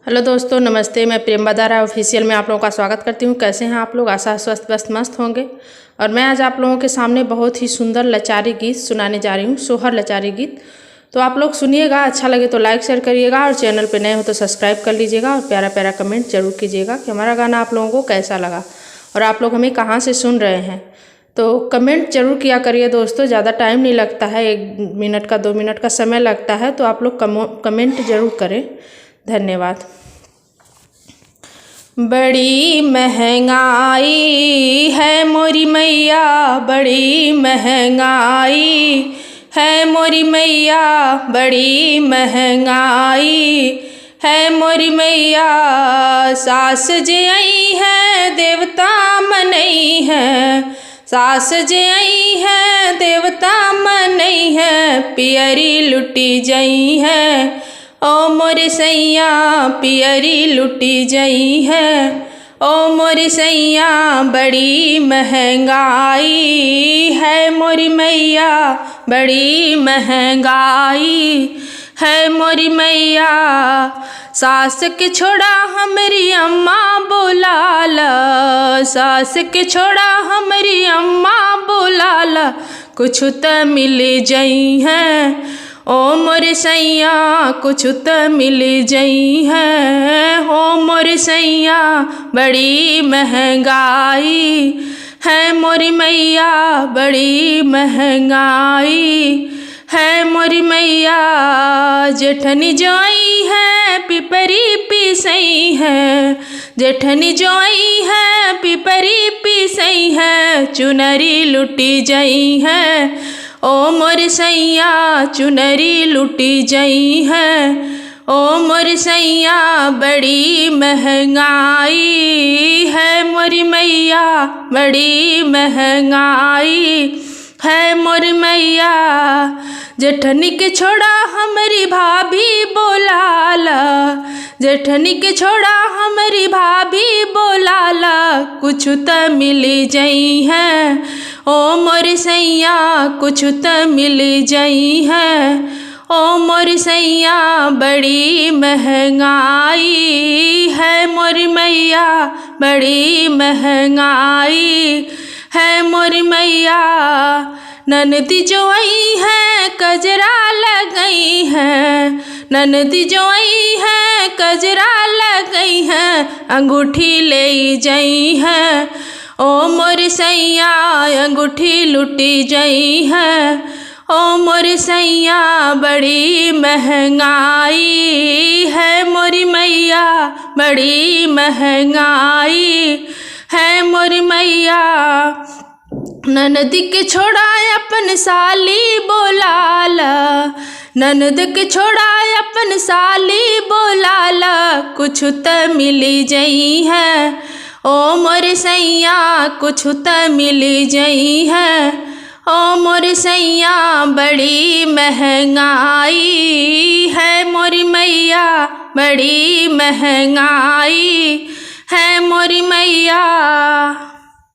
Hello दोस्तों, नमस्ते। मैं प्रेम बदारा ऑफिशियल में आप लोगों का स्वागत करती हूँ। कैसे हैं आप लोग? आशा स्वस्थ व्यस्त मस्त होंगे। और मैं आज आप लोगों के सामने बहुत ही सुंदर लचारी गीत सुनाने जा रही हूँ, सोहर लचारी गीत। तो आप लोग सुनिएगा, अच्छा लगे तो लाइक शेयर करिएगा और चैनल पर नए हो तो सब्सक्राइब कर लीजिएगा और प्यारा प्यारा कमेंट जरूर कीजिएगा कि हमारा गाना आप लोगों को कैसा लगा और आप लोग हमें कहाँ से सुन रहे हैं। तो कमेंट जरूर किया करिए दोस्तों, ज़्यादा टाइम नहीं लगता है, 1 मिनट का 2 मिनट का समय लगता है। तो आप लोग कमेंट जरूर करें। धन्यवाद। बड़ी महंगाई है मोरी मैया, बड़ी महंगाई है मोरी मैया, बड़ी महंगाई है मोरी मैया। सास जे आई है देवता मनई है, सास जे आई है देवता मनई है। पियरी लुटी जई है ओ मोरे सैया, पियरी लुटी जई है ओ मोरे सैया। बड़ी महंगाई है मोरी मैया, बड़ी महंगाई है मोरी मैया। सास के छोड़ा हमरी अम्मा बोलाला, सास के छोड़ा हमरी अम्मा बोलाला। कुछ त मिल जई है ओ मोरे सैया, कुछ त मिल जई है ओ मोरे सैया। बड़ी महंगाई है मोरी मैया, बड़ी महंगाई है मोरी मैया। जेठनी जो आई है पिपरी पीसई है, जेठनी जो आई है पिपरी पीसई है। चुनरी लुटी जई है ओ मोर सैया, चुनरी लुटी जई है ओ मोर सैया। बड़ी महंगाई है मोरी मैया, बड़ी महंगाई है मोरी मैया। जेठनी के छोड़ा हमरी भाभी बोलाला, जेठनी के छोड़ा हमरी भाभी बोलाला। कुछ त मिल जई है ओ मोर सैया, कुछ त मिल जई है ओ मोर सैया। बड़ी महंगाई है मोरी मैया, बड़ी महंगाई है मोरी मैया। ननदी जो आई है कजरा लगई है, ननदी जो आई है कजरा लगई है। अंगूठी ले जई है ओ मोर सैया, अंगूठी लुटी जई है ओ मोर सैया। बड़ी महंगाई है मोरी मैया, बड़ी महंगाई है मोरी मैया। ननद के छोड़ा अपन साली बोलाला, ननद के छोड़ा अपन साली बोलाला। कुछ त मिल जई है ओ मोर सैया, कुछ त मिल जई है ओ मोर सैया। बड़ी महंगाई है मोरी मैया, बड़ी महंगाई है मोरी मैया।